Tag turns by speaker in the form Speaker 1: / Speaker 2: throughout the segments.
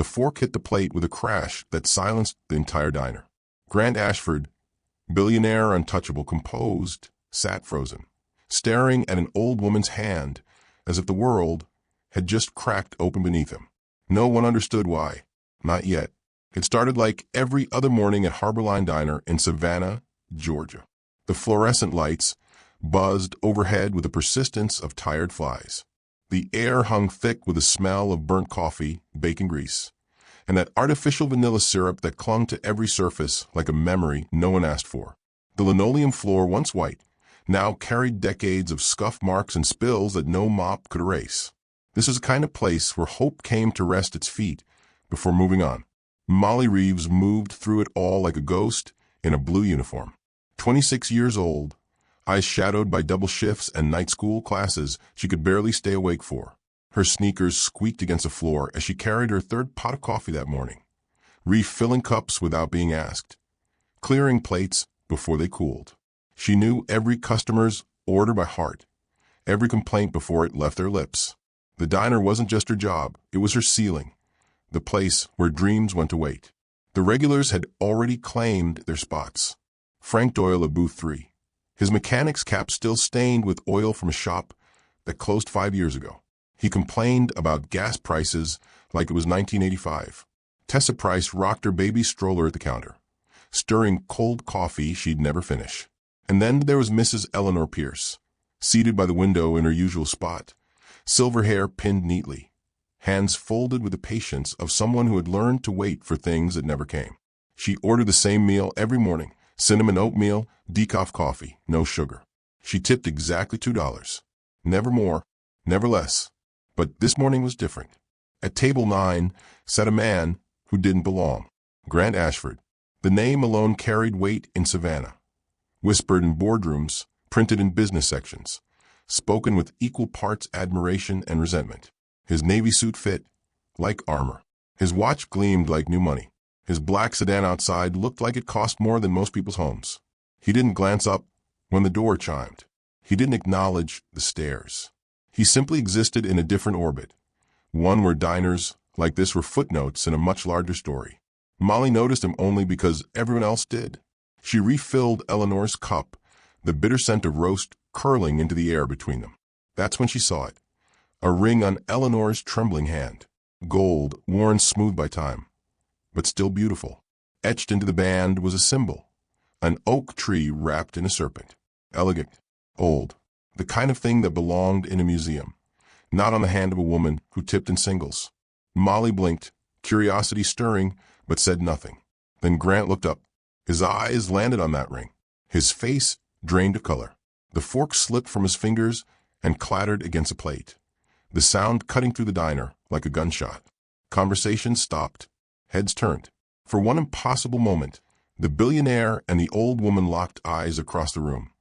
Speaker 1: The fork hit the plate with a crash that silenced the entire diner. Grant Ashford, billionaire, untouchable, composed, sat frozen, staring at an old woman's hand as if the world had just cracked open beneath him. No one understood why. Not yet. It started like every other morning at Harborline Diner in Savannah, Georgia. The fluorescent lights buzzed overhead with the persistence of tired flies. The air hung thick with the smell of burnt coffee, bacon grease, and that artificial vanilla syrup that clung to every surface like a memory no one asked for. The linoleum floor, once white, now carried decades of scuff marks and spills that no mop could erase. This is the kind of place where hope came to rest its feet before moving on. Molly Reeves moved through it all like a ghost in a blue uniform. 26 years old, eyes shadowed by double shifts and night school classes she could barely stay awake for. Her sneakers squeaked against the floor as she carried her third pot of coffee that morning, refilling cups without being asked, clearing plates before they cooled. She knew every customer's order by heart, every complaint before it left their lips. The diner wasn't just her job, it was her ceiling, the place where dreams went to wait. The regulars had already claimed their spots. Frank Doyle of booth 3, his mechanic's cap still stained with oil from a shop that closed 5 years ago. He complained about gas prices like it was 1985. Tessa Price rocked her baby stroller at the counter, stirring cold coffee she'd never finish. And then there was Mrs. Eleanor Pierce, seated by the window in her usual spot, silver hair pinned neatly, hands folded with the patience of someone who had learned to wait for things that never came. She ordered the same meal every morning, cinnamon oatmeal, decaf coffee, no sugar. She tipped exactly $2. Never more, never less. But this morning was different. At table 9 sat a man who didn't belong. Grant Ashford. The name alone carried weight in Savannah. Whispered in boardrooms, printed in business sections, spoken with equal parts admiration and resentment. His navy suit fit like armor. His watch gleamed like new money. His black sedan outside looked like it cost more than most people's homes. He didn't glance up when the door chimed. He didn't acknowledge the stares. He simply existed in a different orbit, one where diners like this were footnotes in a much larger story. Molly noticed him only because everyone else did. She refilled Eleanor's cup, the bitter scent of roast curling into the air between them. That's when she saw it. A ring on Eleanor's trembling hand. Gold, worn smooth by time, but still beautiful. Etched into the band was a symbol, an oak tree wrapped in a serpent. Elegant, old, the kind of thing that belonged in a museum, not on the hand of a woman who tipped in singles. Molly blinked, curiosity stirring, but said nothing. Then Grant looked up. His eyes landed on that ring. His face drained of color. The fork slipped from his fingers and clattered against a plate, the sound cutting through the diner like a gunshot. Conversation stopped. Heads turned. For one impossible moment, the billionaire and the old woman locked eyes across the room,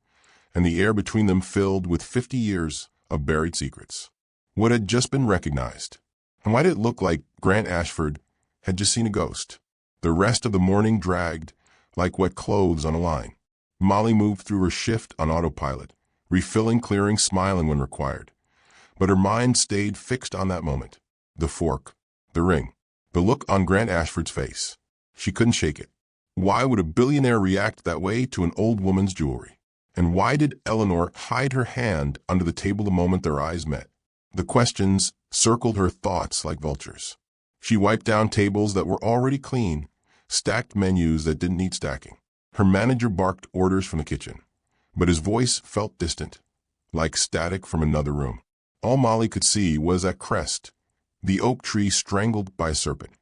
Speaker 1: and the air between them filled with 50 years of buried secrets. What had just been recognized? And why did it look like Grant Ashford had just seen a ghost? The rest of the morning dragged like wet clothes on a line. Molly moved through her shift on autopilot, refilling, clearing, smiling when required. But her mind stayed fixed on that moment. The fork, the ring, the look on Grant Ashford's face. She couldn't shake it. Why would a billionaire react that way to an old woman's jewelry? And why did Eleanor hide her hand under the table the moment their eyes met? The questions circled her thoughts like vultures. She wiped down tables that were already clean, stacked menus that didn't need stacking. Her manager barked orders from the kitchen, but his voice felt distant, like static from another room. All Molly could see was that crest, the oak tree strangled by a serpent,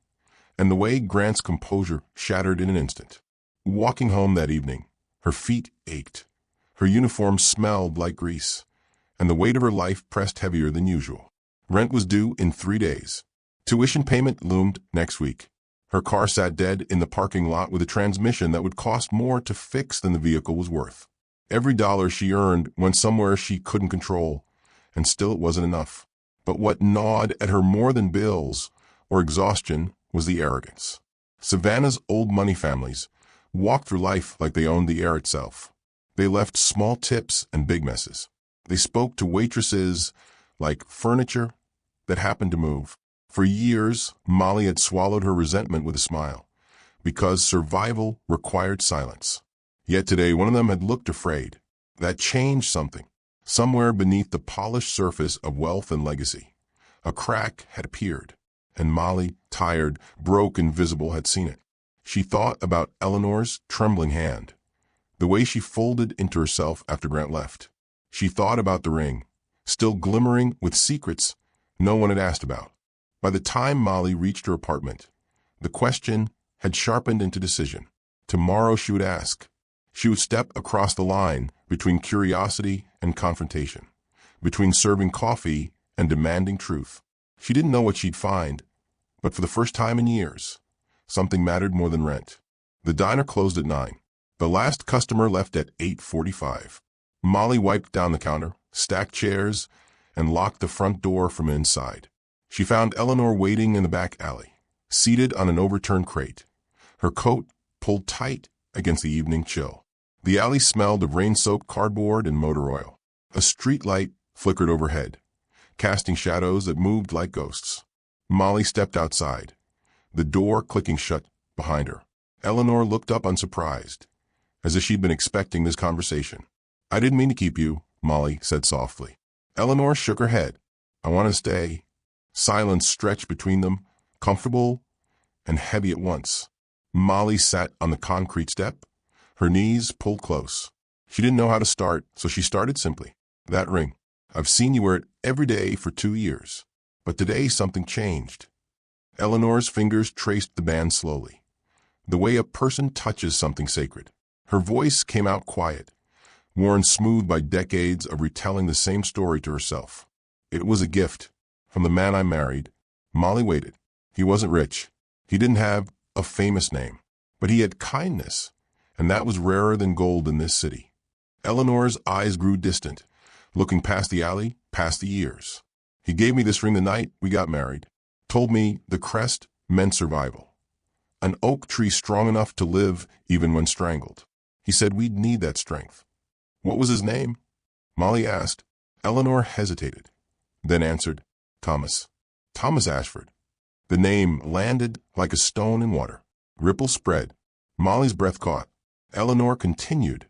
Speaker 1: and the way Grant's composure shattered in an instant. Walking home that evening, her feet ached. Her uniform smelled like grease, and the weight of her life pressed heavier than usual. Rent was due in 3 days. Tuition payment loomed next week. Her car sat dead in the parking lot with a transmission that would cost more to fix than the vehicle was worth. Every dollar she earned went somewhere she couldn't control, and still it wasn't enough. But what gnawed at her more than bills or exhaustion was the arrogance. Savannah's old money families walked through life like they owned the air itself. They left small tips and big messes. They spoke to waitresses like furniture that happened to move. For years, Molly had swallowed her resentment with a smile, because survival required silence. Yet today one of them had looked afraid. That changed something. Somewhere beneath the polished surface of wealth and legacy, a crack had appeared, and Molly, tired, broke, invisible, had seen it. She thought about Eleanor's trembling hand, the way she folded into herself after Grant left. She thought about the ring, still glimmering with secrets no one had asked about. By the time Molly reached her apartment, the question had sharpened into decision. Tomorrow she would ask. She would step across the line between curiosity and confrontation, between serving coffee and demanding truth. She didn't know what she'd find, but for the first time in years, something mattered more than rent. The diner closed at 9. The last customer left at 8:45. Molly wiped down the counter, stacked chairs, and locked the front door from inside. She found Eleanor waiting in the back alley, seated on an overturned crate, her coat pulled tight against the evening chill. The alley smelled of rain-soaked cardboard and motor oil. A street light flickered overhead, casting shadows that moved like ghosts. Molly stepped outside, the door clicking shut behind her. Eleanor looked up unsurprised, as if she'd been expecting this conversation. "I didn't mean to keep you," Molly said softly. Eleanor shook her head. "I want to stay." Silence stretched between them, comfortable and heavy at once. Molly sat on the concrete step, her knees pulled close. She didn't know how to start, so she started simply. "That ring. I've seen you wear it every day for 2 years. But today something changed." Eleanor's fingers traced the band slowly, the way a person touches something sacred. Her voice came out quiet, worn smooth by decades of retelling the same story to herself. "It was a gift from the man I married." Molly waited. He wasn't rich. He didn't have a famous name, but he had kindness, and that was rarer than gold in this city. Eleanor's eyes grew distant, looking past the alley, past the years. "He gave me this ring the night we got married. Told me the crest meant survival. An oak tree strong enough to live even when strangled. He said we'd need that strength." "What was his name?" Molly asked. Eleanor hesitated, then answered, "Thomas. Thomas Ashford." The name landed like a stone in water. Ripples spread. Molly's breath caught. Eleanor continued,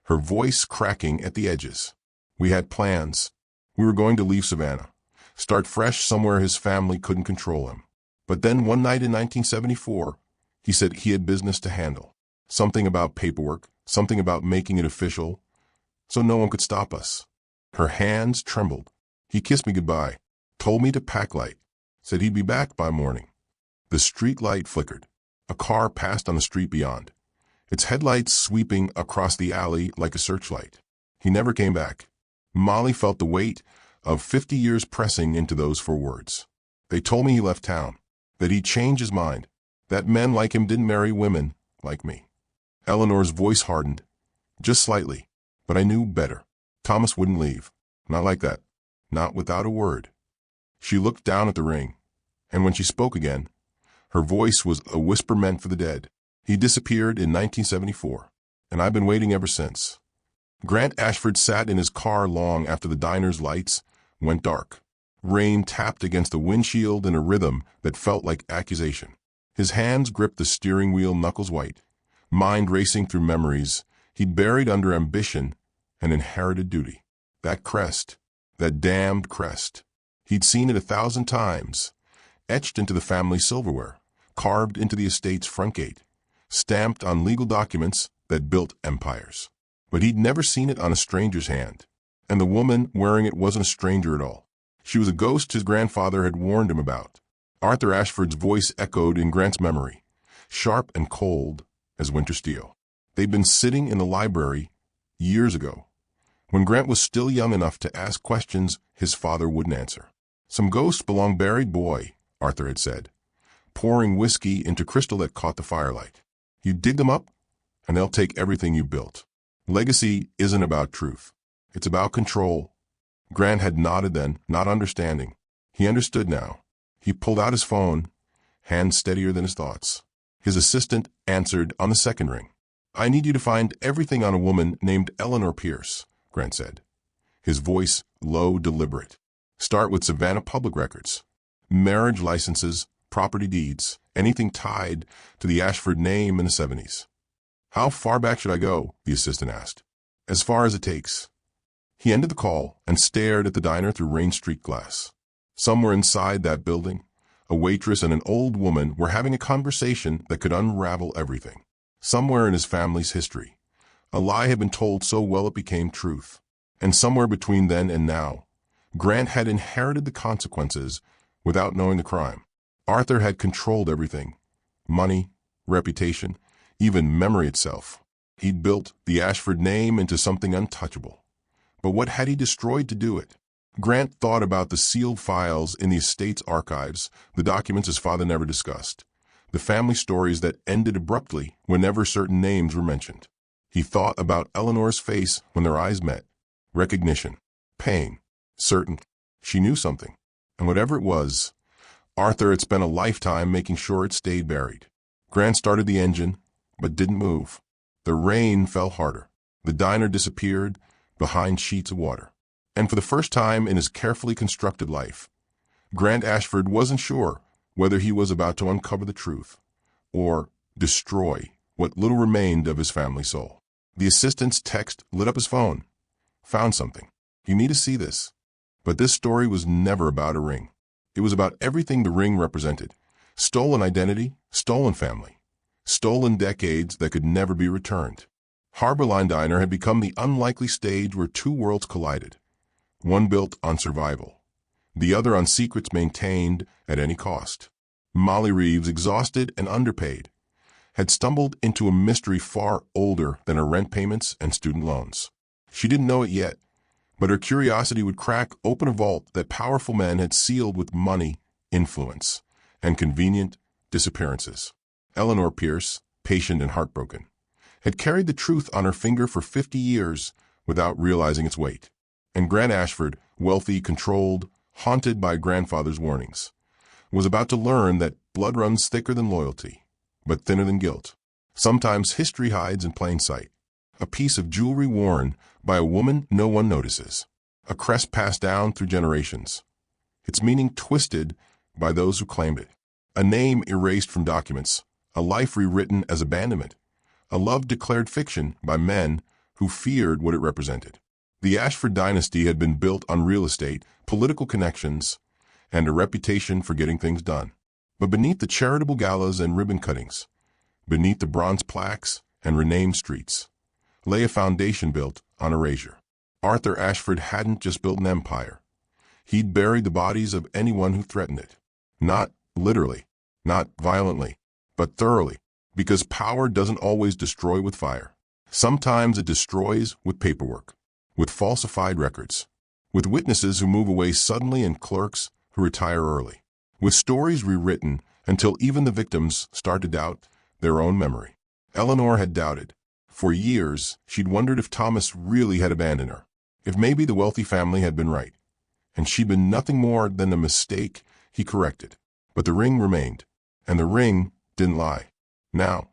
Speaker 1: her voice cracking at the edges. "We had plans. We were going to leave Savannah, start fresh somewhere his family couldn't control him. But then one night in 1974, he said he had business to handle. Something about paperwork, something about making it official, so no one could stop us." Her hands trembled. "He kissed me goodbye, told me to pack light, said he'd be back by morning." The street light flickered. A car passed on the street beyond, its headlights sweeping across the alley like a searchlight. He never came back. Molly felt the weight of 50 years pressing into those 4 words. "They told me he left town, that he'd changed his mind, that men like him didn't marry women like me." Eleanor's voice hardened, just slightly, but I knew better. Thomas wouldn't leave. Not like that. Not without a word. She looked down at the ring, and when she spoke again, her voice was a whisper meant for the dead. "He disappeared in 1974, and I've been waiting ever since." Grant Ashford sat in his car long after the diner's lights went dark. Rain tapped against the windshield in a rhythm that felt like accusation. His hands gripped the steering wheel, knuckles white, mind racing through memories he'd buried under ambition and inherited duty. That crest, that damned crest. He'd seen it 1,000 times, etched into the family silverware, carved into the estate's front gate, stamped on legal documents that built empires. But he'd never seen it on a stranger's hand, and the woman wearing it wasn't a stranger at all. She was a ghost his grandfather had warned him about. Arthur Ashford's voice echoed in Grant's memory, sharp and cold as winter steel. They'd been sitting in the library years ago, when Grant was still young enough to ask questions his father wouldn't answer. "Some ghosts belong buried, boy," Arthur had said, pouring whiskey into crystal that caught the firelight. "You dig them up, and they'll take everything you built. Legacy isn't about truth. It's about control." Grant had nodded then, not understanding. He understood now. He pulled out his phone, hand steadier than his thoughts. His assistant answered on the second ring. "I need you to find everything on a woman named Eleanor Pierce," Grant said, his voice low, deliberate. "Start with Savannah Public Records. marriage licenses, property deeds, anything tied to the Ashford name in the 70s. "How far back should I go?" the assistant asked. "As far as it takes." He ended the call and stared at the diner through rain-streaked glass. Somewhere inside that building, a waitress and an old woman were having a conversation that could unravel everything. Somewhere in his family's history, a lie had been told so well it became truth. And somewhere between then and now, Grant had inherited the consequences without knowing the crime. Arthur had controlled everything: money, reputation, even memory itself. He'd built the Ashford name into something untouchable. But what had he destroyed to do it? Grant thought about the sealed files in the estate's archives, the documents his father never discussed, the family stories that ended abruptly whenever certain names were mentioned. He thought about Eleanor's face when their eyes met. Recognition, pain, certain. She knew something. And whatever it was, Arthur had spent a lifetime making sure it stayed buried. Grant started the engine, but didn't move. The rain fell harder. The diner disappeared behind sheets of water. And for the first time in his carefully constructed life, Grant Ashford wasn't sure whether he was about to uncover the truth or destroy what little remained of his family soul. The assistant's text lit up his phone. "Found something. You need to see this." But this story was never about a ring. It was about everything the ring represented: stolen identity, stolen family, stolen decades that could never be returned. Harborline Diner had become the unlikely stage where two worlds collided, one built on survival, the other on secrets maintained at any cost. Molly Reeves, exhausted and underpaid, had stumbled into a mystery far older than her rent payments and student loans. She didn't know it yet, but her curiosity would crack open a vault that powerful men had sealed with money, influence, and convenient disappearances. Eleanor Pierce, patient and heartbroken, had carried the truth on her finger for 50 years without realizing its weight. And Grant Ashford, wealthy, controlled, haunted by grandfather's warnings, was about to learn that blood runs thicker than loyalty, but thinner than guilt. Sometimes history hides in plain sight. A piece of jewelry worn by a woman no one notices. A crest passed down through generations, its meaning twisted by those who claimed it. A name erased from documents, a life rewritten as abandonment, a love declared fiction by men who feared what it represented. The Ashford dynasty had been built on real estate, political connections, and a reputation for getting things done. But beneath the charitable galas and ribbon cuttings, beneath the bronze plaques and renamed streets, lay a foundation built on erasure. Arthur Ashford hadn't just built an empire. He'd buried the bodies of anyone who threatened it. Not literally, not violently, but thoroughly, because power doesn't always destroy with fire. Sometimes it destroys with paperwork, with falsified records, with witnesses who move away suddenly and clerks who retire early, with stories rewritten until even the victims start to doubt their own memory. Eleanor had doubted. For years, she'd wondered if Thomas really had abandoned her, if maybe the wealthy family had been right, and she'd been nothing more than a mistake he corrected. But the ring remained, and the ring didn't lie. Now,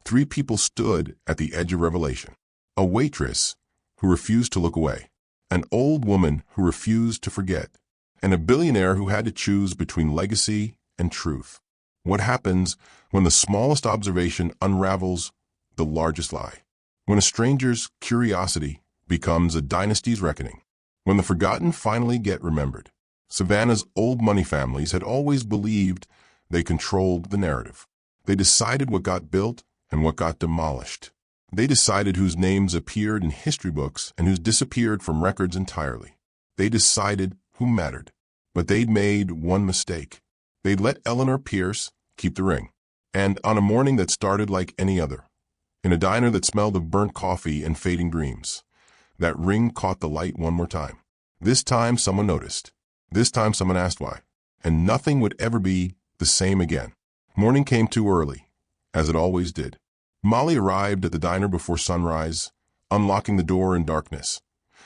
Speaker 1: 3 people stood at the edge of revelation. A waitress who refused to look away, an old woman who refused to forget, and a billionaire who had to choose between legacy and truth. What happens when the smallest observation unravels the largest lie? When a stranger's curiosity becomes a dynasty's reckoning? When the forgotten finally get remembered? Savannah's old money families had always believed they controlled the narrative. They decided what got built and what got demolished. They decided whose names appeared in history books and whose disappeared from records entirely. They decided who mattered. But they'd made one mistake. They'd let Eleanor Pierce keep the ring. And on a morning that started like any other, in a diner that smelled of burnt coffee and fading dreams, that ring caught the light one more time. This time someone noticed. This time someone asked why. And nothing would ever be the same again. Morning came too early, as it always did. Molly arrived at the diner before sunrise, unlocking the door in darkness,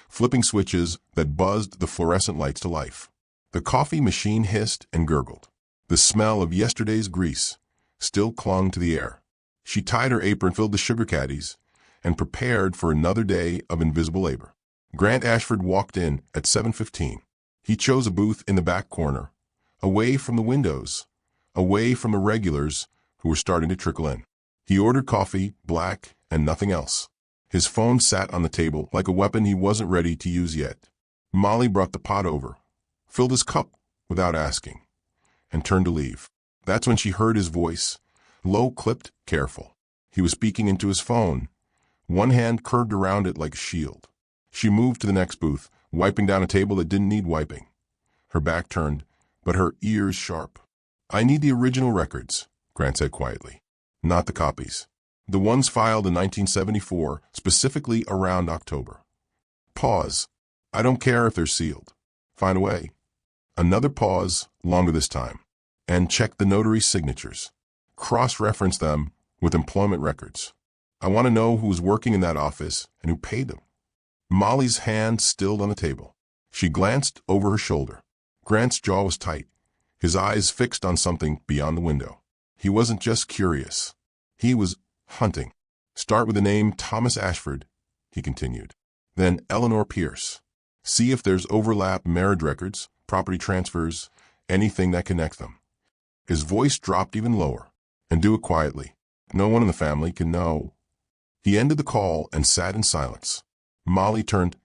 Speaker 1: flipping switches that buzzed the fluorescent lights to life. The coffee machine hissed and gurgled. The smell of yesterday's grease still clung to the air. She tied her apron, filled the sugar caddies, and prepared for another day of invisible labor. Grant Ashford walked in at 7:15. He chose a booth in the back corner, away from the windows, away from the regulars who were starting to trickle in. He ordered coffee, black, and nothing else. His phone sat on the table like a weapon he wasn't ready to use yet. Molly brought the pot over, filled his cup without asking, and turned to leave. That's when she heard his voice, low-clipped, careful. He was speaking into his phone, one hand curved around it like a shield. She moved to the next booth, wiping down a table that didn't need wiping. Her back turned, but her ears sharp. "I need the original records," Grant said quietly. "Not the copies. The ones filed in 1974, specifically around October." Pause. "I don't care if they're sealed. Find a way." Another pause, longer this time. "And check the notary's signatures. Cross-reference them with employment records. I want to know who was working in that office and who paid them." Molly's hand stilled on the table. She glanced over her shoulder. Grant's jaw was tight, his eyes fixed on something beyond the window. He wasn't just curious. He was hunting. "Start with the name Thomas Ashford," he continued. "Then Eleanor Pierce. See if there's overlap, marriage records, property transfers, anything that connects them." His voice dropped even lower. "And do it quietly. No one in the family can know." He ended the call and sat in silence. Molly turned,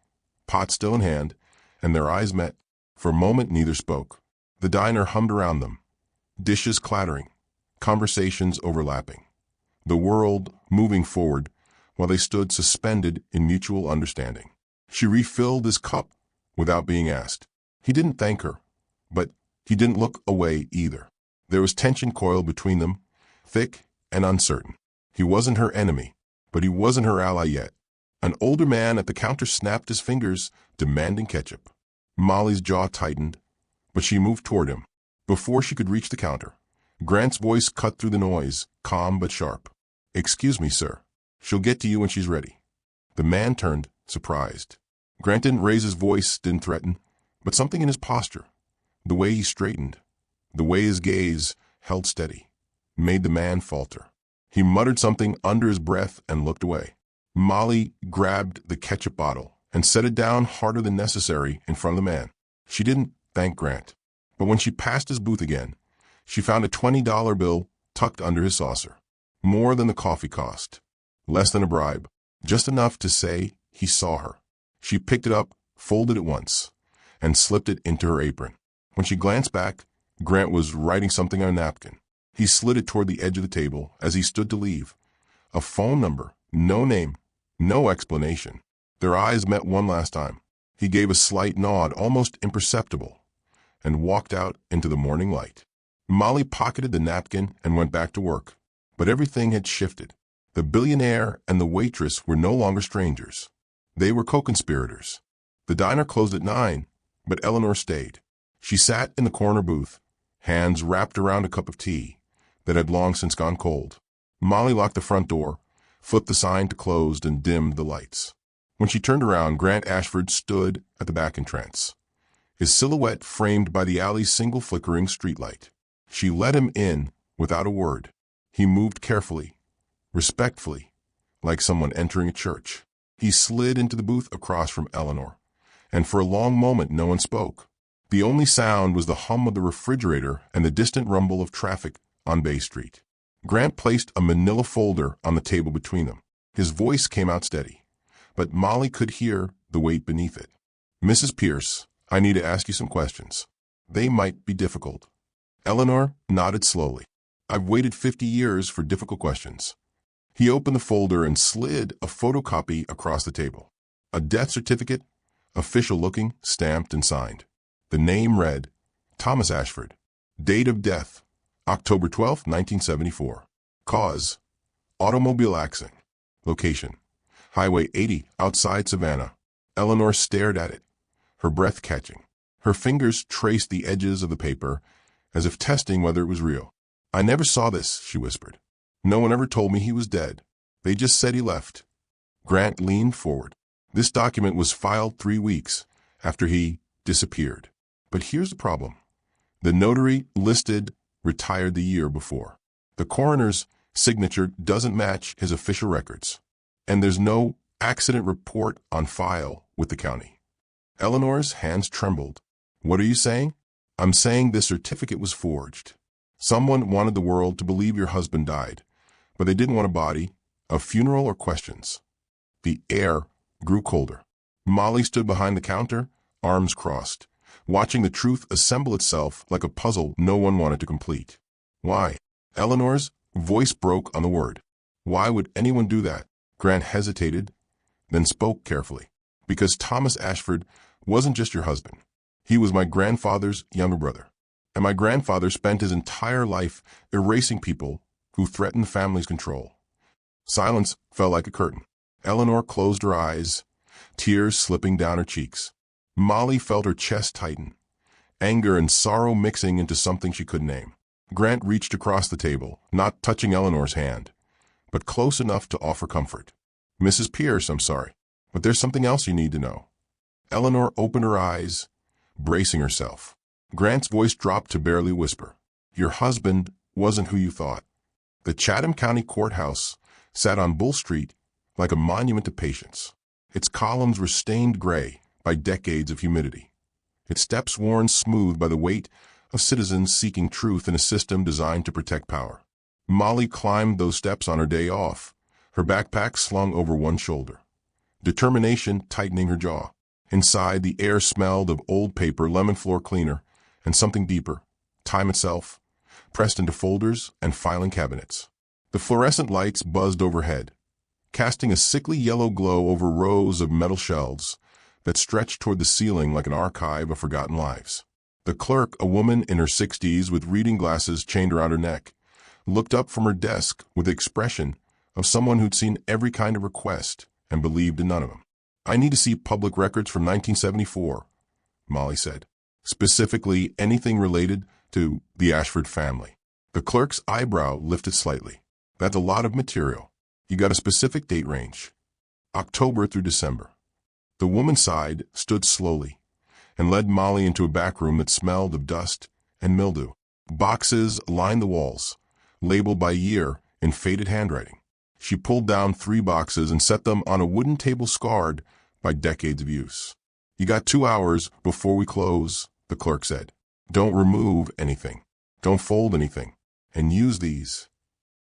Speaker 1: pot still in hand, and their eyes met. For a moment neither spoke. The diner hummed around them, dishes clattering, conversations overlapping. The world moving forward while they stood suspended in mutual understanding. She refilled his cup without being asked. He didn't thank her, but he didn't look away either. There was tension coiled between them, thick and uncertain. He wasn't her enemy, but he wasn't her ally yet. An older man at the counter snapped his fingers, demanding ketchup. Molly's jaw tightened, but she moved toward him. Before she could reach the counter, Grant's voice cut through the noise, calm but sharp. "Excuse me, sir. She'll get to you when she's ready." The man turned, surprised. Grant didn't raise his voice, didn't threaten, but something in his posture, the way he straightened, the way his gaze held steady, made the man falter. He muttered something under his breath and looked away. Molly grabbed the ketchup bottle and set it down harder than necessary in front of the man. She didn't thank Grant, but when she passed his booth again, she found a $20 bill tucked under his saucer. More than the coffee cost, less than a bribe, just enough to say he saw her. She picked it up, folded it once, and slipped it into her apron. When she glanced back, Grant was writing something on a napkin. He slid it toward the edge of the table as he stood to leave. A phone number, no name, no explanation. Their eyes met one last time. He gave a slight nod, almost imperceptible, and walked out into the morning light. Molly pocketed the napkin and went back to work. But everything had shifted. The billionaire and the waitress were no longer strangers. They were co-conspirators. The diner closed at 9, but Eleanor stayed. She sat in the corner booth, hands wrapped around a cup of tea that had long since gone cold. Molly locked the front door, flipped the sign to closed, and dimmed the lights. When she turned around, Grant Ashford stood at the back entrance, his silhouette framed by the alley's single flickering streetlight. She let him in without a word. He moved carefully, respectfully, like someone entering a church. He slid into the booth across from Eleanor, and for a long moment no one spoke. The only sound was the hum of the refrigerator and the distant rumble of traffic on Bay Street. Grant placed a manila folder on the table between them. His voice came out steady, but Molly could hear the weight beneath it. "Mrs. Pierce, I need to ask you some questions. They might be difficult." Eleanor nodded slowly. "I've waited 50 years for difficult questions." He opened the folder and slid a photocopy across the table. A death certificate, official-looking, stamped and signed. The name read, Thomas Ashford. Date of death, October 12, 1974. Cause, automobile accident. Location, Highway 80 outside Savannah. Eleanor stared at it, her breath catching. Her fingers traced the edges of the paper as if testing whether it was real. "I never saw this," she whispered. "No one ever told me he was dead. They just said he left." Grant leaned forward. "This document was filed 3 weeks after he disappeared. But here's the problem. The notary listed retired the year before. The coroner's signature doesn't match his official records. And there's no accident report on file with the county." Eleanor's hands trembled. "What are you saying?" I'm saying this certificate was forged. Someone wanted the world to believe your husband died, but they didn't want a body, a funeral, or questions. The air grew colder. Molly stood behind the counter, arms crossed, watching the truth assemble itself like a puzzle no one wanted to complete. Why? Eleanor's voice broke on the word. Why would anyone do that? Grant hesitated, then spoke carefully. Because Thomas Ashford wasn't just your husband. He was my grandfather's younger brother. And my grandfather spent his entire life erasing people who threatened the family's control. Silence fell like a curtain. Eleanor closed her eyes, tears slipping down her cheeks. Molly felt her chest tighten, anger and sorrow mixing into something she couldn't name. Grant reached across the table, not touching Eleanor's hand, but close enough to offer comfort. Mrs. Pierce, I'm sorry, but there's something else you need to know. Eleanor opened her eyes, bracing herself. Grant's voice dropped to barely whisper. Your husband wasn't who you thought. The Chatham County Courthouse sat on Bull Street like a monument to patience. Its columns were stained gray by decades of humidity, its steps worn smooth by the weight of citizens seeking truth in a system designed to protect power. Molly climbed those steps on her day off, her backpack slung over one shoulder, determination tightening her jaw. Inside, the air smelled of old paper, lemon floor cleaner, and something deeper, time itself, pressed into folders and filing cabinets. The fluorescent lights buzzed overhead, casting a sickly yellow glow over rows of metal shelves that stretched toward the ceiling like an archive of forgotten lives. The clerk, a woman in her 60s with reading glasses chained around her neck, looked up from her desk with the expression of someone who'd seen every kind of request and believed in none of them. I need to see public records from 1974, Molly said. Specifically, anything related to the Ashford family. The clerk's eyebrow lifted slightly. That's a lot of material. You got a specific date range. October through December. The woman sighed, stood slowly, and led Molly into a back room that smelled of dust and mildew. Boxes lined the walls, labeled by year in faded handwriting. She pulled down 3 boxes and set them on a wooden table scarred by decades of use. You got 2 hours before we close, the clerk said. Don't remove anything. Don't fold anything. And use these.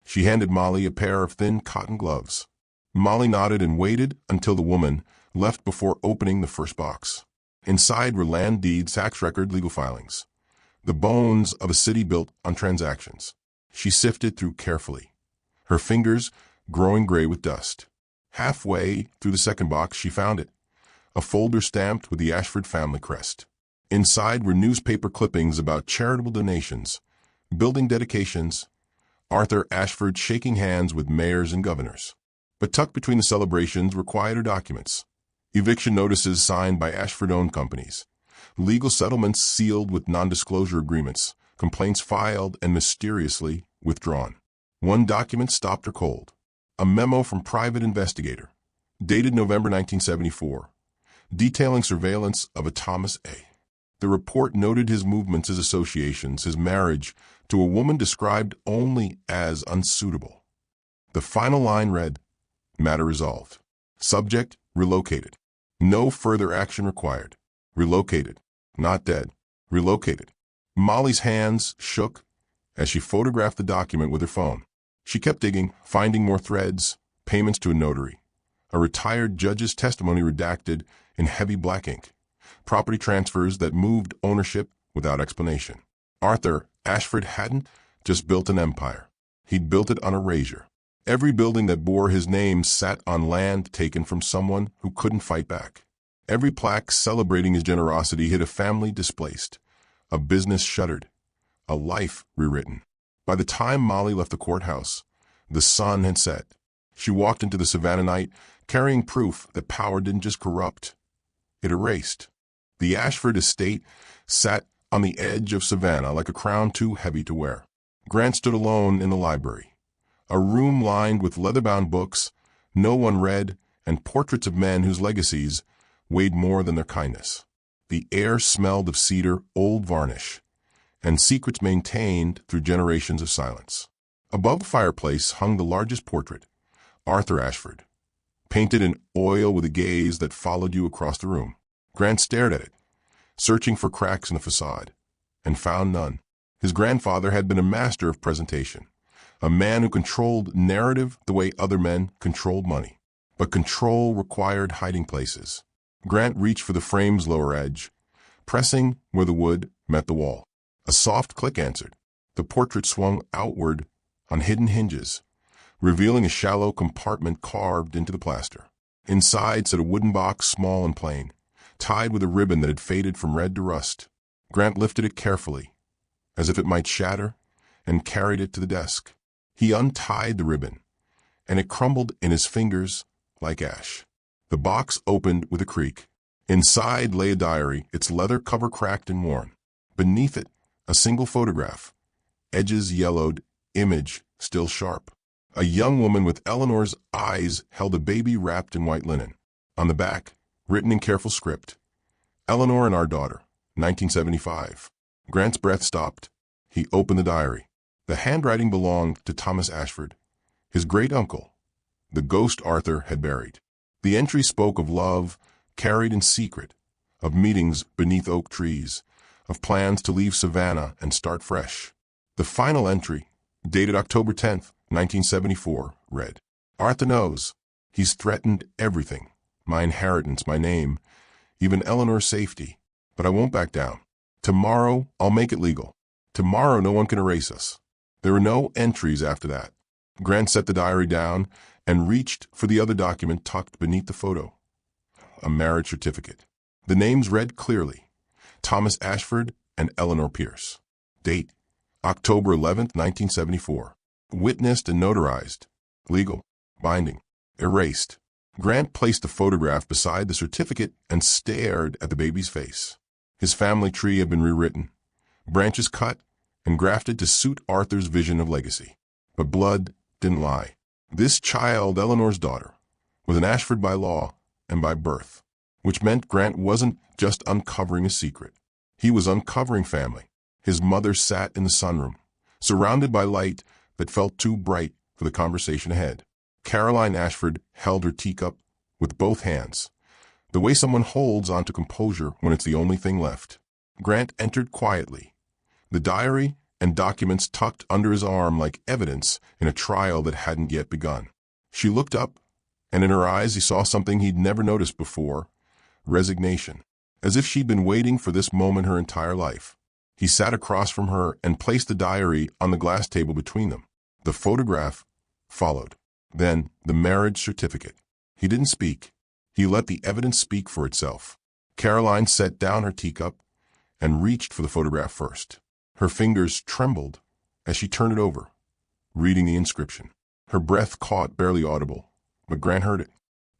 Speaker 1: She handed Molly a pair of thin cotton gloves. Molly nodded and waited until the woman left before opening the first box. Inside were land deeds, tax record, legal filings. The bones of a city built on transactions. She sifted through carefully, her fingers growing gray with dust. Halfway through the second box, she found it, a folder stamped with the Ashford family crest. Inside were newspaper clippings about charitable donations, building dedications, Arthur Ashford shaking hands with mayors and governors. But tucked between the celebrations were quieter documents, eviction notices signed by Ashford-owned companies, legal settlements sealed with non-disclosure agreements, complaints filed and mysteriously withdrawn. One document stopped her cold. A memo from private investigator, dated November 1974, detailing surveillance of a Thomas A. The report noted his movements, his associations, his marriage to a woman described only as unsuitable. The final line read, matter resolved. Subject, relocated. No further action required. Relocated. Not dead. Relocated. Molly's hands shook as she photographed the document with her phone. She kept digging, finding more threads, payments to a notary, a retired judge's testimony redacted in heavy black ink, property transfers that moved ownership without explanation. Arthur Ashford hadn't just built an empire. He'd built it on erasure. Every building that bore his name sat on land taken from someone who couldn't fight back. Every plaque celebrating his generosity hid a family displaced, a business shuttered, a life rewritten. By the time Molly left the courthouse, the sun had set. She walked into the Savannah night carrying proof that power didn't just corrupt, it erased. The Ashford estate sat on the edge of Savannah like a crown too heavy to wear. Grant stood alone in the library, a room lined with leather-bound books no one read and portraits of men whose legacies weighed more than their kindness. The air smelled of cedar, old varnish, and secrets maintained through generations of silence. Above the fireplace hung the largest portrait, Arthur Ashford, painted in oil with a gaze that followed you across the room. Grant stared at it, searching for cracks in the facade. and found none. His grandfather had been a master of presentation, a man who controlled narrative the way other men controlled money. But control required hiding places. Grant reached for the frame's lower edge, pressing where the wood met the wall. A soft click answered. The portrait swung outward on hidden hinges, revealing a shallow compartment carved into the plaster. Inside sat a wooden box, small and plain, tied with a ribbon that had faded from red to rust. Grant lifted it carefully, as if it might shatter, and carried it to the desk. He untied the ribbon, and it crumbled in his fingers like ash. The box opened with a creak. Inside lay a diary, its leather cover cracked and worn. Beneath it, a single photograph, edges yellowed, image still sharp. A young woman with Eleanor's eyes held a baby wrapped in white linen. On the back, written in careful script, Eleanor and our daughter, 1975. Grant's breath stopped. He opened the diary. The handwriting belonged to Thomas Ashford, his great-uncle, the ghost Arthur had buried. The entry spoke of love carried in secret, of meetings beneath oak trees, of plans to leave Savannah and start fresh. The final entry, dated October 10th, 1974, read, Arthur knows. He's threatened everything, my inheritance, my name, even Eleanor's safety. But I won't back down. Tomorrow, I'll make it legal. Tomorrow, no one can erase us. There were no entries after that. Grant set the diary down and reached for the other document tucked beneath the photo, a marriage certificate. The names read clearly, Thomas Ashford and Eleanor Pierce. Date, October 11th, 1974. Witnessed and notarized. Legal. Binding. Erased. Grant placed the photograph beside the certificate and stared at the baby's face. His family tree had been rewritten, branches cut and grafted to suit Arthur's vision of legacy. But blood didn't lie. This child, Eleanor's daughter, was an Ashford by law and by birth, which meant Grant wasn't just uncovering a secret. He was uncovering family. His mother sat in the sunroom, surrounded by light that felt too bright for the conversation ahead. Caroline Ashford held her teacup with both hands, the way someone holds onto composure when it's the only thing left. Grant entered quietly, the diary and documents tucked under his arm like evidence in a trial that hadn't yet begun. She looked up, and in her eyes he saw something he'd never noticed before, resignation, as if she'd been waiting for this moment her entire life. He sat across from her and placed the diary on the glass table between them. The photograph followed. Then the marriage certificate. He didn't speak. He let the evidence speak for itself. Caroline set down her teacup and reached for the photograph first. Her fingers trembled as she turned it over, reading the inscription. Her breath caught, barely audible, but Grant heard it.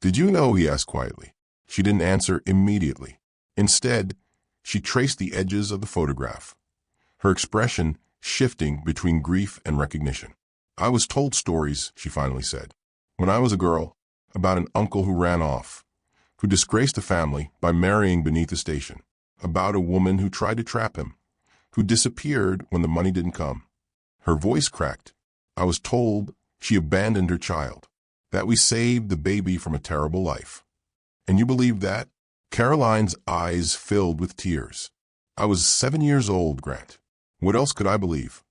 Speaker 1: "Did you know?" he asked quietly. She didn't answer immediately. Instead, she traced the edges of the photograph, her expression shifting between grief and recognition. "I was told stories," she finally said, "when I was a girl, about an uncle who ran off, who disgraced the family by marrying beneath the station, about a woman who tried to trap him, who disappeared when the money didn't come." Her voice cracked. "I was told she abandoned her child, that we saved the baby from a terrible life. And you believe that?" Caroline's eyes filled with tears. "I was 7 years old, Grant. What else could I believe?"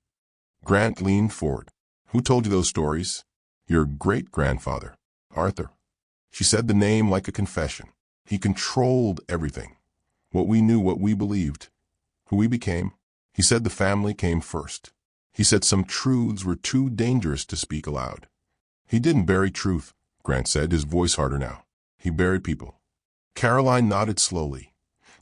Speaker 1: Grant leaned forward. "Who told you those stories?" "Your great-grandfather, Arthur." She said the name like a confession. "He controlled everything. What we knew, what we believed, who we became. He said the family came first. He said some truths were too dangerous to speak aloud." "He didn't bury truth," Grant said, his voice harder now. "He buried people." Caroline nodded slowly,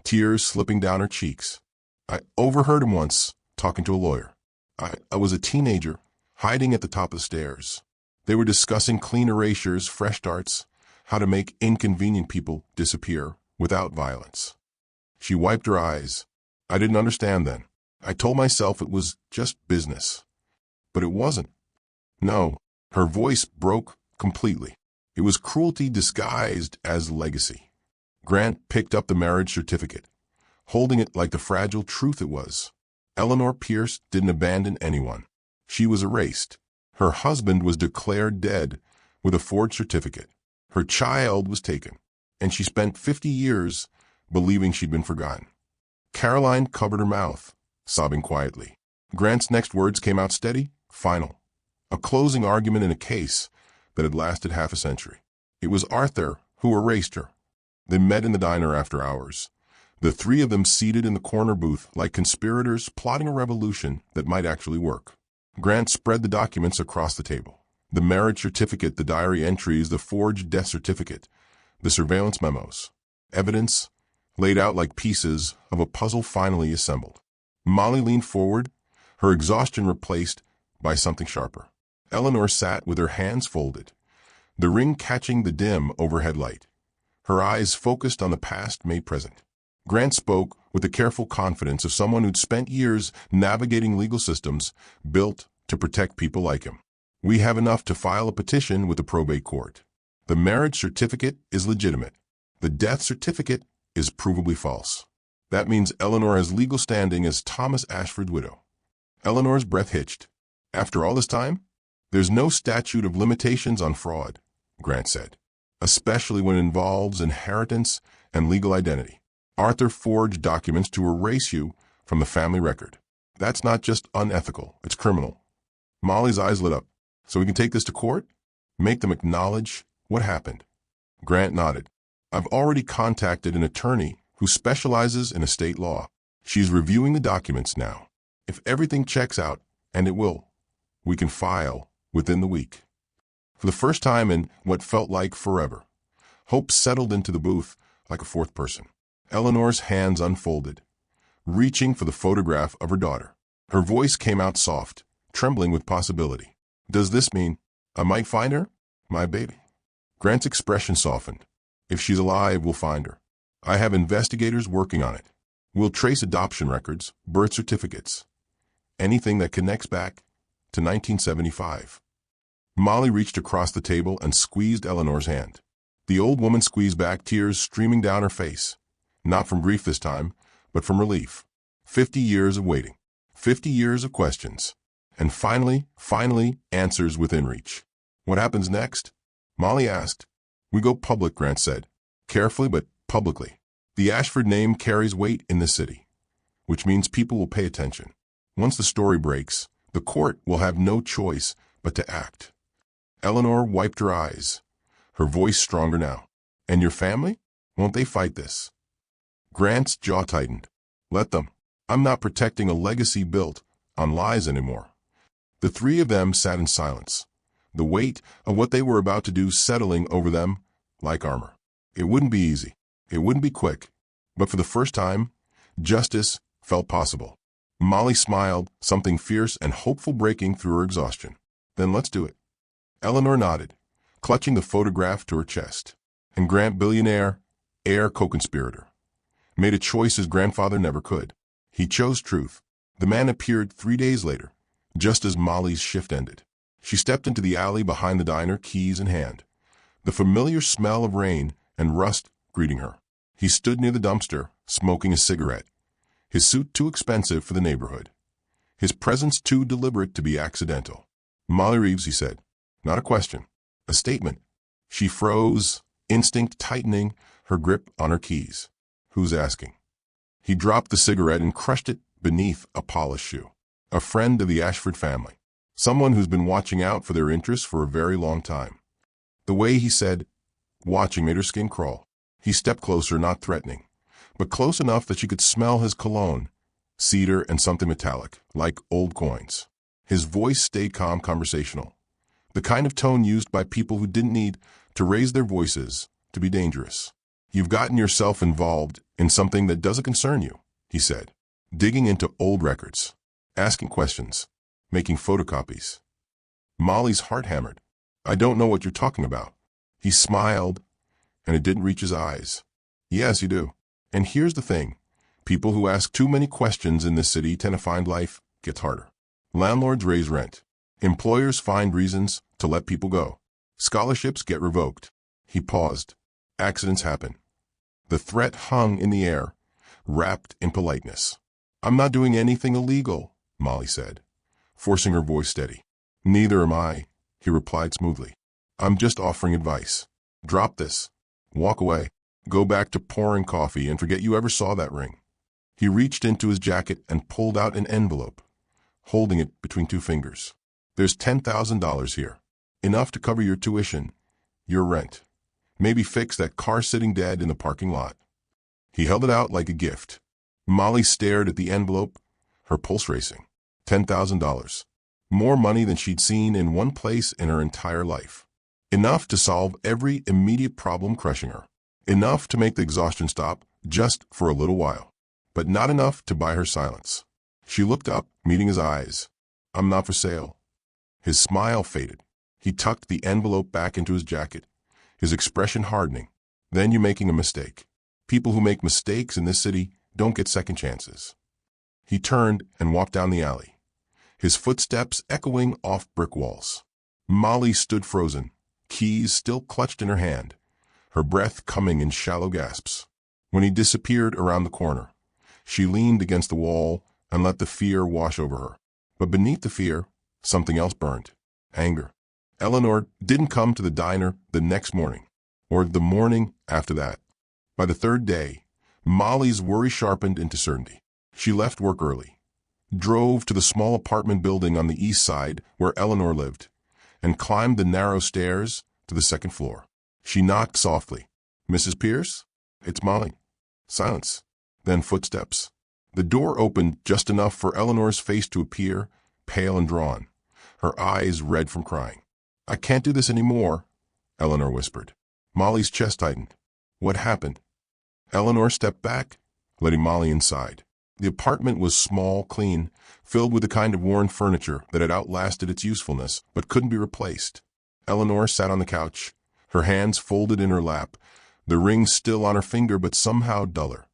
Speaker 1: tears slipping down her cheeks. "I overheard him once, talking to a lawyer. I was a teenager, hiding at the top of the stairs. They were discussing clean erasures, fresh starts, how to make inconvenient people disappear without violence." She wiped her eyes. "I didn't understand then. I told myself it was just business. But it wasn't. No." Her voice broke completely. It was cruelty disguised as legacy. Grant picked up the marriage certificate, holding it like the fragile truth it was. Eleanor Pierce didn't abandon anyone. She was erased. Her husband was declared dead with a forged certificate. Her child was taken, and she spent 50 years believing she'd been forgotten. Caroline covered her mouth, sobbing quietly. Grant's next words came out steady, final. A closing argument in a case that had lasted half a century. It was Arthur who erased her. They met in the diner after hours. The three of them seated in the corner booth like conspirators plotting a revolution that might actually work. Grant spread the documents across the table. The marriage certificate, the diary entries, the forged death certificate, the surveillance memos. Evidence laid out like pieces of a puzzle finally assembled. Molly leaned forward, her exhaustion replaced by something sharper. Eleanor sat with her hands folded, the ring catching the dim overhead light. Her eyes focused on the past made present. Grant spoke with the careful confidence of someone who'd spent years navigating legal systems built to protect people like him. We have enough to file a petition with the probate court. The marriage certificate is legitimate. The death certificate is provably false. That means Eleanor has legal standing as Thomas Ashford's widow. Eleanor's breath hitched. After all this time? There's no statute of limitations on fraud, Grant said, especially when it involves inheritance and legal identity. Arthur forged documents to erase you from the family record. That's not just unethical, it's criminal. Molly's eyes lit up. So we can take this to court? Make them acknowledge what happened. Grant nodded. I've already contacted an attorney who specializes in estate law. She's reviewing the documents now. If everything checks out, and it will, we can file within the week. For the first time in what felt like forever, hope settled into the booth like a fourth person. Eleanor's hands unfolded, reaching for the photograph of her daughter. Her voice came out soft, trembling with possibility. Does this mean I might find her? My baby. Grant's expression softened. If she's alive, we'll find her. I have investigators working on it. We'll trace adoption records, birth certificates, anything that connects back to 1975. Molly reached across the table and squeezed Eleanor's hand. The old woman squeezed back, tears streaming down her face. Not from grief this time, but from relief. 50 years of waiting. 50 years of questions. And finally, answers within reach. What happens next? Molly asked. We go public, Grant said. Carefully, but publicly. The Ashford name carries weight in the city, which means people will pay attention. Once the story breaks, the court will have no choice but to act. Eleanor wiped her eyes, her voice stronger now. And your family? Won't they fight this? Grant's jaw tightened. Let them. I'm not protecting a legacy built on lies anymore. The three of them sat in silence, the weight of what they were about to do settling over them like armor. It wouldn't be easy. It wouldn't be quick. But for the first time, justice felt possible. Molly smiled, something fierce and hopeful breaking through her exhaustion. Then let's do it. Eleanor nodded, clutching the photograph to her chest. And Grant, billionaire, heir co-conspirator, made a choice his grandfather never could. He chose truth. The man appeared 3 days later, just as Molly's shift ended. She stepped into the alley behind the diner, keys in hand, the familiar smell of rain and rust greeting her. He stood near the dumpster, smoking a cigarette, his suit too expensive for the neighborhood, his presence too deliberate to be accidental. Molly Reeves, he said. Not a question, a statement. She froze, instinct tightening her grip on her keys. Who's asking? He dropped the cigarette and crushed it beneath a polished shoe. A friend of the Ashford family. Someone who's been watching out for their interests for a very long time. The way he said, watching made her skin crawl. He stepped closer, not threatening, but close enough that she could smell his cologne, cedar and something metallic, like old coins. His voice stayed calm, conversational. The kind of tone used by people who didn't need to raise their voices to be dangerous. You've gotten yourself involved in something that doesn't concern you, he said, digging into old records, asking questions, making photocopies. Molly's heart hammered. I don't know what you're talking about. He smiled, and it didn't reach his eyes. Yes, you do. And here's the thing. People who ask too many questions in this city tend to find life gets harder. Landlords raise rent. Employers find reasons to let people go. Scholarships get revoked. He paused. Accidents happen. The threat hung in the air, wrapped in politeness. I'm not doing anything illegal, Molly said, forcing her voice steady. Neither am I, he replied smoothly. I'm just offering advice. Drop this. Walk away. Go back to pouring coffee and forget you ever saw that ring. He reached into his jacket and pulled out an envelope, holding it between two fingers. There's $10,000 here. Enough to cover your tuition, your rent. Maybe fix that car sitting dead in the parking lot. He held it out like a gift. Molly stared at the envelope, her pulse racing. $10,000. More money than she'd seen in one place in her entire life. Enough to solve every immediate problem crushing her. Enough to make the exhaustion stop, just for a little while. But not enough to buy her silence. She looked up, meeting his eyes. I'm not for sale. His smile faded. He tucked the envelope back into his jacket, his expression hardening. Then you're making a mistake. People who make mistakes in this city don't get second chances. He turned and walked down the alley, his footsteps echoing off brick walls. Molly stood frozen, keys still clutched in her hand, her breath coming in shallow gasps. When he disappeared around the corner, she leaned against the wall and let the fear wash over her. But beneath the fear, something else burned. Anger. Eleanor didn't come to the diner the next morning, or the morning after that. By the third day, Molly's worry sharpened into certainty. She left work early, drove to the small apartment building on the east side where Eleanor lived, and climbed the narrow stairs to the second floor. She knocked softly. Mrs. Pierce? It's Molly. Silence. Then footsteps. The door opened just enough for Eleanor's face to appear, pale and drawn, her eyes red from crying. I can't do this anymore, Eleanor whispered. Molly's chest tightened. What happened? Eleanor stepped back, letting Molly inside. The apartment was small, clean, filled with the kind of worn furniture that had outlasted its usefulness but couldn't be replaced. Eleanor sat on the couch, her hands folded in her lap, the ring still on her finger but somehow duller,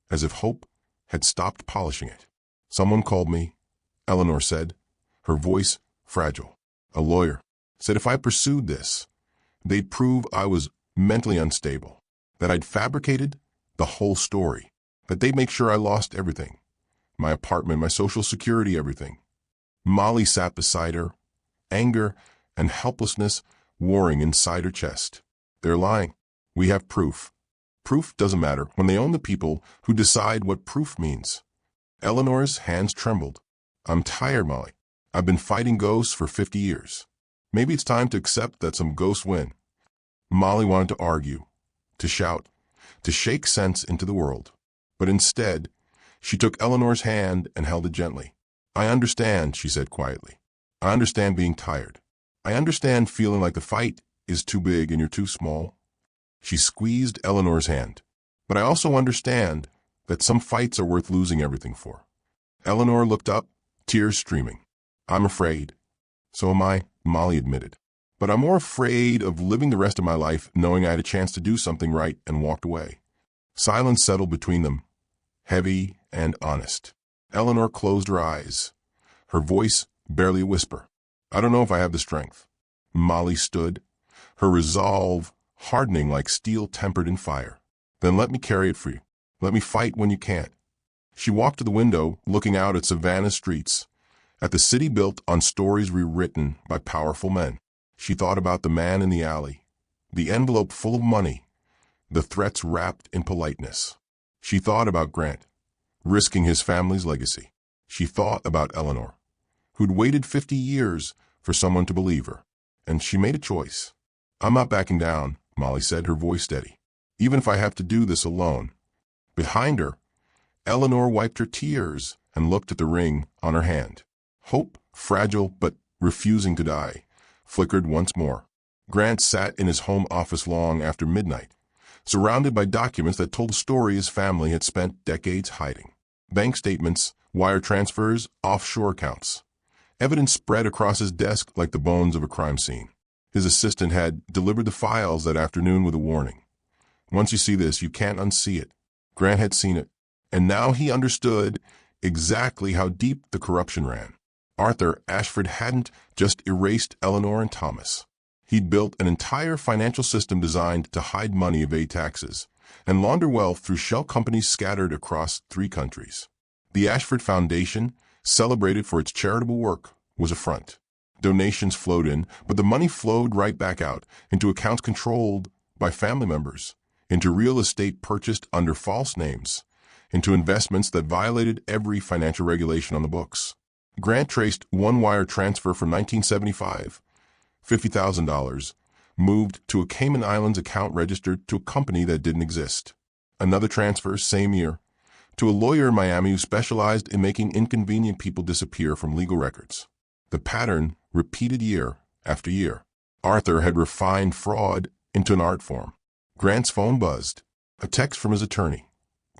Speaker 1: as if hope had stopped polishing it. Someone called me, Eleanor said, her voice fragile. A lawyer. Said if I pursued this, they'd prove I was mentally unstable, that I'd fabricated the whole story, that they'd make sure I lost everything. My apartment, my social security, everything. Molly sat beside her, anger and helplessness warring inside her chest. They're lying. We have proof. Proof doesn't matter when they own the people who decide what proof means. Eleanor's hands trembled. I'm tired, Molly. I've been fighting ghosts for 50 years. Maybe it's time to accept that some ghosts win. Molly wanted to argue, to shout, to shake sense into the world. But instead, she took Eleanor's hand and held it gently. I understand, she said quietly. I understand being tired. I understand feeling like the fight is too big and you're too small. She squeezed Eleanor's hand. But I also understand that some fights are worth losing everything for. Eleanor looked up, tears streaming. I'm afraid. So am I, Molly admitted. But I'm more afraid of living the rest of my life knowing I had a chance to do something right and walked away. Silence settled between them, heavy and honest. Eleanor closed her eyes, her voice barely a whisper. I don't know if I have the strength. Molly stood, her resolve hardening like steel tempered in fire. Then let me carry it for you. Let me fight when you can't. She walked to the window, looking out at Savannah's streets, at the city built on stories rewritten by powerful men. She thought about the man in the alley, the envelope full of money, the threats wrapped in politeness. She thought about Grant, risking his family's legacy. She thought about Eleanor, who'd waited 50 years for someone to believe her. And she made a choice. I'm not backing down, Molly said, her voice steady, even if I have to do this alone. Behind her, Eleanor wiped her tears and looked at the ring on her hand. Hope, fragile but refusing to die, flickered once more. Grant sat in his home office long after midnight, surrounded by documents that told a story his family had spent decades hiding. Bank statements, wire transfers, offshore accounts. Evidence spread across his desk like the bones of a crime scene. His assistant had delivered the files that afternoon with a warning. Once you see this, you can't unsee it. Grant had seen it, and now he understood exactly how deep the corruption ran. Arthur Ashford hadn't just erased Eleanor and Thomas. He'd built an entire financial system designed to hide money, evade taxes, and launder wealth through shell companies scattered across 3 countries. The Ashford Foundation, celebrated for its charitable work, was a front. Donations flowed in, but the money flowed right back out, into accounts controlled by family members, into real estate purchased under false names, into investments that violated every financial regulation on the books. Grant traced one wire transfer from 1975, $50,000, moved to a Cayman Islands account registered to a company that didn't exist. Another transfer, same year, to a lawyer in Miami who specialized in making inconvenient people disappear from legal records. The pattern repeated year after year. Arthur had refined fraud into an art form. Grant's phone buzzed. A text from his attorney.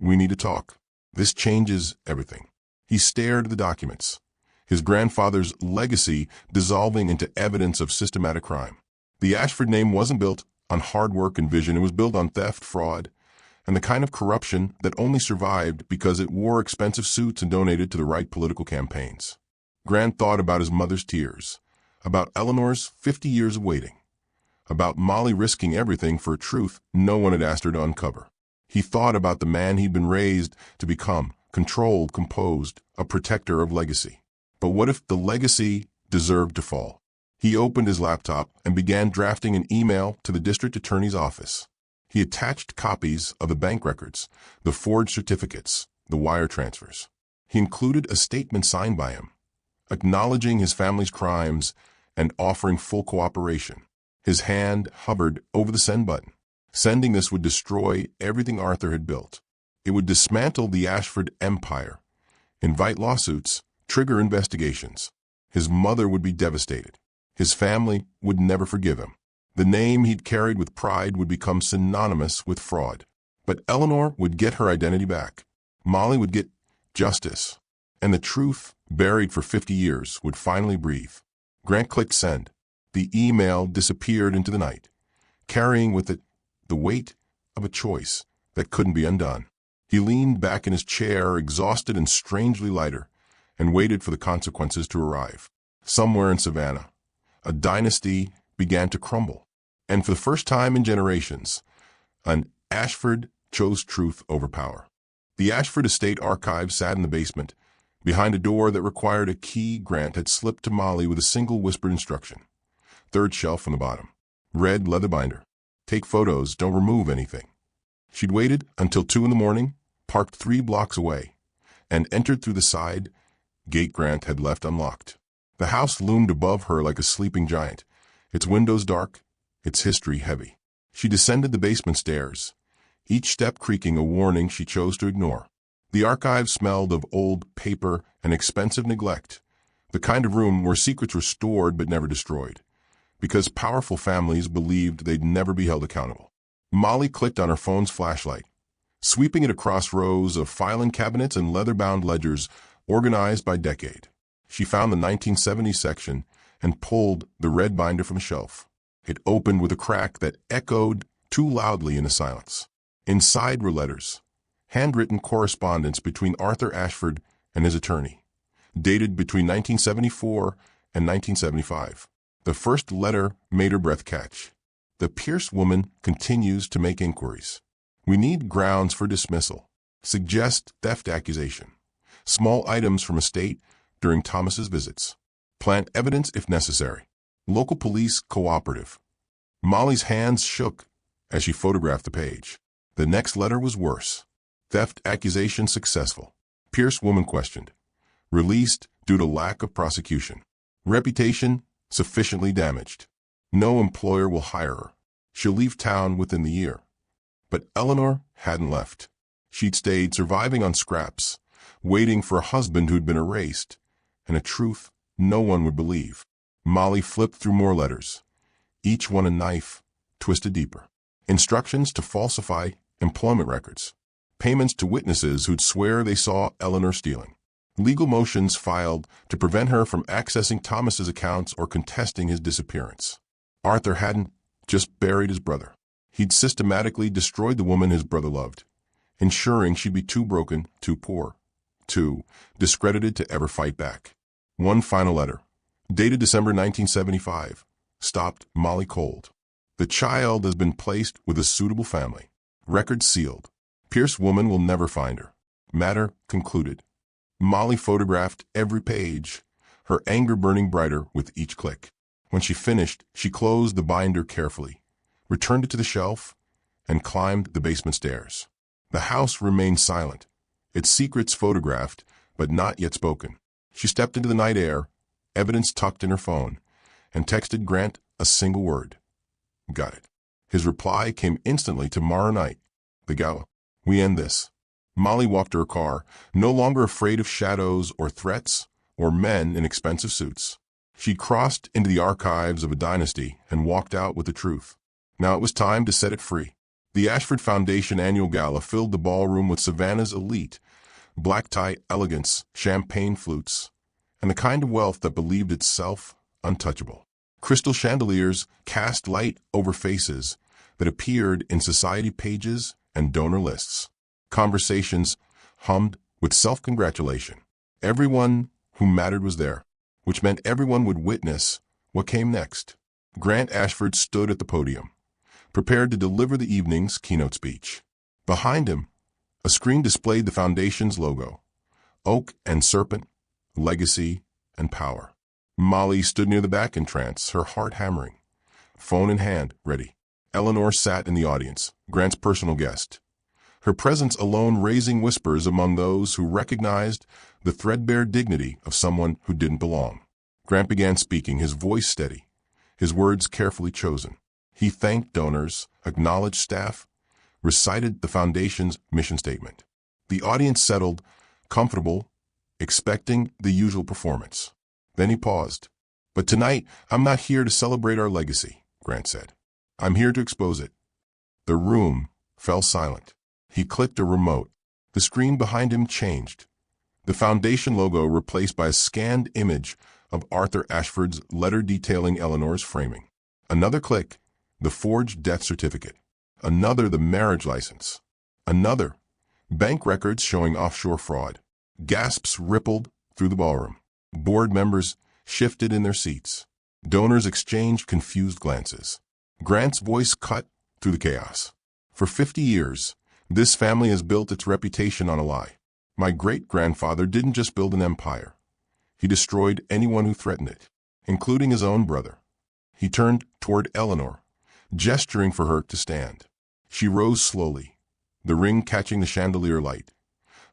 Speaker 1: "We need to talk. This changes everything." He stared at the documents, his grandfather's legacy dissolving into evidence of systematic crime. The Ashford name wasn't built on hard work and vision. It was built on theft, fraud, and the kind of corruption that only survived because it wore expensive suits and donated to the right political campaigns. Grant thought about his mother's tears, about Eleanor's 50 years of waiting, about Molly risking everything for a truth no one had asked her to uncover. He thought about the man he'd been raised to become, controlled, composed, a protector of legacy. But what if the legacy deserved to fall? He opened his laptop and began drafting an email to the district attorney's office. He attached copies of the bank records, the forged certificates, the wire transfers. He included a statement signed by him, acknowledging his family's crimes and offering full cooperation. His hand hovered over the send button. Sending this would destroy everything Arthur had built. It would dismantle the Ashford empire, invite lawsuits, trigger investigations. His mother would be devastated. His family would never forgive him. The name he'd carried with pride would become synonymous with fraud. But Eleanor would get her identity back. Molly would get justice. And the truth, buried for 50 years, would finally breathe. Grant clicked send. The email disappeared into the night, carrying with it the weight of a choice that couldn't be undone. He leaned back in his chair, exhausted and strangely lighter, and waited for the consequences to arrive. Somewhere in Savannah, a dynasty began to crumble. And for the first time in generations, an Ashford chose truth over power. The Ashford estate archive sat in the basement, behind a door that required a key Grant had slipped to Molly with a single whispered instruction. Third shelf from the bottom. Red leather binder. Take photos, don't remove anything. She'd waited until 2 in the morning, parked 3 blocks away, and entered through the side gate Grant had left unlocked. The house loomed above her like a sleeping giant, its windows dark, its history heavy. She descended the basement stairs, each step creaking a warning she chose to ignore. The archive smelled of old paper and expensive neglect, the kind of room where secrets were stored but never destroyed, because powerful families believed they'd never be held accountable. Molly clicked on her phone's flashlight, sweeping it across rows of filing cabinets and leather-bound ledgers organized by decade. She found the 1970s section and pulled the red binder from the shelf. It opened with a crack that echoed too loudly in the silence. Inside were letters, handwritten correspondence between Arthur Ashford and his attorney, dated between 1974 and 1975. The first letter made her breath catch. The Pierce woman continues to make inquiries. We need grounds for dismissal. Suggest theft accusation. Small items from estate during Thomas's visits. Plant evidence if necessary. Local police cooperative. Molly's hands shook as she photographed the page. The next letter was worse. Theft accusation successful. Pierce woman questioned. Released due to lack of prosecution. Reputation sufficiently damaged. No employer will hire her. She'll leave town within the year. But Eleanor hadn't left. She'd stayed surviving on scraps, waiting for a husband who'd been erased, and a truth no one would believe. Molly flipped through more letters, each one a knife, twisted deeper. Instructions to falsify employment records. Payments to witnesses who'd swear they saw Eleanor stealing. Legal motions filed to prevent her from accessing Thomas's accounts or contesting his disappearance. Arthur hadn't just buried his brother. He'd systematically destroyed the woman his brother loved, ensuring she'd be too broken, too poor, too discredited to ever fight back. One final letter, dated December 1975, stopped Molly cold. The child has been placed with a suitable family. Record sealed. Pierce woman will never find her. Matter concluded. Molly photographed every page, her anger burning brighter with each click. When she finished, she closed the binder carefully, returned it to the shelf, and climbed the basement stairs. The house remained silent, its secrets photographed, but not yet spoken. She stepped into the night air, evidence tucked in her phone, and texted Grant a single word. Got it. His reply came instantly. Tomorrow night. The gala. We end this. Molly walked to her car, no longer afraid of shadows or threats or men in expensive suits. She crossed into the archives of a dynasty and walked out with the truth. Now it was time to set it free. The Ashford Foundation annual gala filled the ballroom with Savannah's elite, black-tie elegance, champagne flutes, and the kind of wealth that believed itself untouchable. Crystal chandeliers cast light over faces that appeared in society pages and donor lists. Conversations hummed with self-congratulation. Everyone who mattered was there, which meant everyone would witness what came next. Grant Ashford stood at the podium, prepared to deliver the evening's keynote speech. Behind him, a screen displayed the foundation's logo, oak and serpent, legacy and power. Molly stood near the back in trance, her heart hammering, phone in hand, ready. Eleanor sat in the audience, Grant's personal guest, her presence alone raising whispers among those who recognized the threadbare dignity of someone who didn't belong. Grant began speaking, his voice steady, his words carefully chosen. He thanked donors, acknowledged staff, recited the foundation's mission statement. The audience settled, comfortable, expecting the usual performance. Then he paused. But tonight, I'm not here to celebrate our legacy, Grant said. I'm here to expose it. The room fell silent. He clicked a remote. The screen behind him changed. The foundation logo replaced by a scanned image of Arthur Ashford's letter detailing Eleanor's framing. Another click, the forged death certificate. Another, the marriage license. Another, bank records showing offshore fraud. Gasps rippled through the ballroom. Board members shifted in their seats. Donors exchanged confused glances. Grant's voice cut through the chaos. For 50 years, this family has built its reputation on a lie. My great-grandfather didn't just build an empire. He destroyed anyone who threatened it, including his own brother. He turned toward Eleanor, gesturing for her to stand. She rose slowly, the ring catching the chandelier light,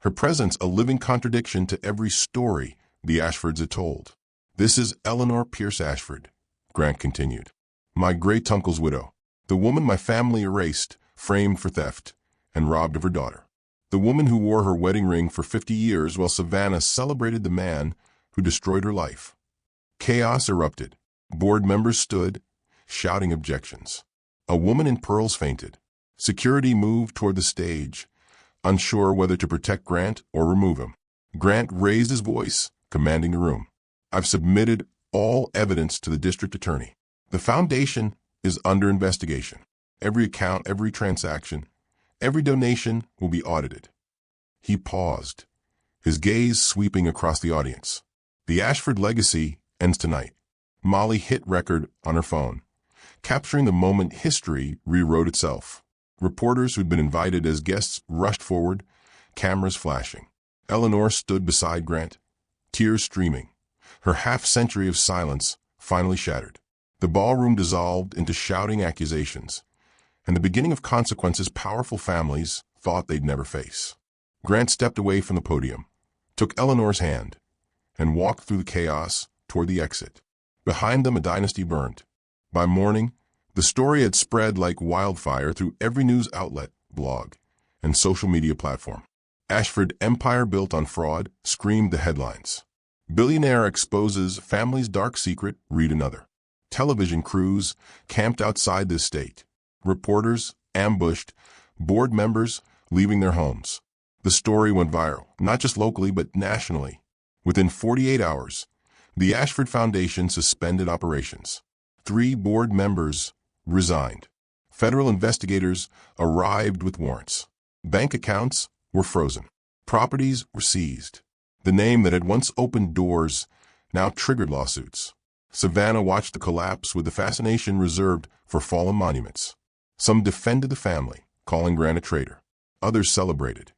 Speaker 1: her presence a living contradiction to every story the Ashfords had told. This is Eleanor Pierce Ashford, Grant continued. My great-uncle's widow, the woman my family erased, framed for theft, and robbed of her daughter. The woman who wore her wedding ring for 50 years while Savannah celebrated the man who destroyed her life. Chaos erupted. Board members stood, shouting objections. A woman in pearls fainted. Security moved toward the stage, unsure whether to protect Grant or remove him. Grant raised his voice, commanding the room. I've submitted all evidence to the district attorney. The foundation is under investigation. Every account, every transaction, every donation will be audited. He paused, his gaze sweeping across the audience. The Ashford legacy ends tonight. Molly hit record on her phone, capturing the moment history rewrote itself. Reporters who'd been invited as guests rushed forward, cameras flashing. Eleanor stood beside Grant, tears streaming, her half-century of silence finally shattered. The ballroom dissolved into shouting accusations, and the beginning of consequences powerful families thought they'd never face. Grant stepped away from the podium, took Eleanor's hand, and walked through the chaos toward the exit. Behind them, a dynasty burned. By morning, the story had spread like wildfire through every news outlet, blog, and social media platform. Ashford empire built on fraud screamed the headlines. Billionaire exposes family's dark secret, read another. Television crews camped outside the estate. Reporters ambushed, board members leaving their homes. The story went viral, not just locally but nationally. Within 48 hours, the Ashford Foundation suspended operations. 3 board members resigned. Federal investigators arrived with warrants. Bank accounts were frozen. Properties were seized. The name that had once opened doors now triggered lawsuits. Savannah watched the collapse with the fascination reserved for fallen monuments. Some defended the family, calling Grant a traitor. Others celebrated,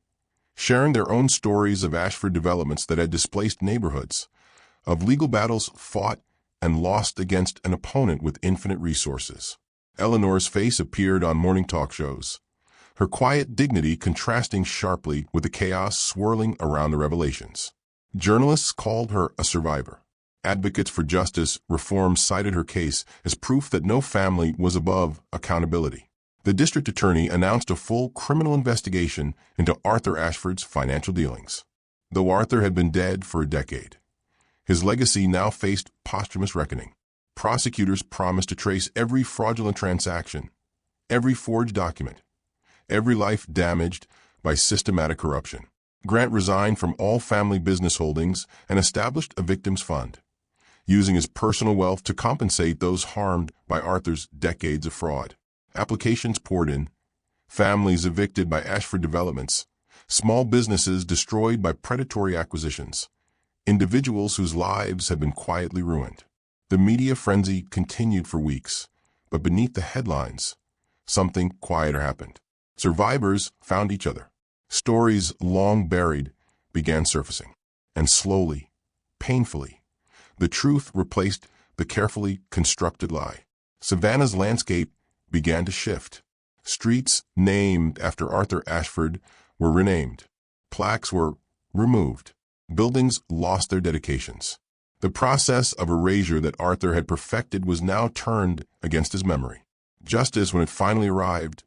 Speaker 1: sharing their own stories of Ashford developments that had displaced neighborhoods, of legal battles fought and lost against an opponent with infinite resources. Eleanor's face appeared on morning talk shows, her quiet dignity contrasting sharply with the chaos swirling around the revelations. Journalists called her a survivor. Advocates for justice reform cited her case as proof that no family was above accountability. The district attorney announced a full criminal investigation into Arthur Ashford's financial dealings. Though Arthur had been dead for a decade, his legacy now faced posthumous reckoning. Prosecutors promised to trace every fraudulent transaction, every forged document, every life damaged by systematic corruption. Grant resigned from all family business holdings and established a victims fund, using his personal wealth to compensate those harmed by Arthur's decades of fraud. Applications poured in, families evicted by Ashford developments, small businesses destroyed by predatory acquisitions, individuals whose lives had been quietly ruined. The media frenzy continued for weeks, but beneath the headlines, something quieter happened. Survivors found each other. Stories long buried began surfacing, and slowly, painfully, the truth replaced the carefully constructed lie. Savannah's landscape began to shift. Streets named after Arthur Ashford were renamed. Plaques were removed. Buildings lost their dedications. The process of erasure that Arthur had perfected was now turned against his memory. Justice, when it finally arrived,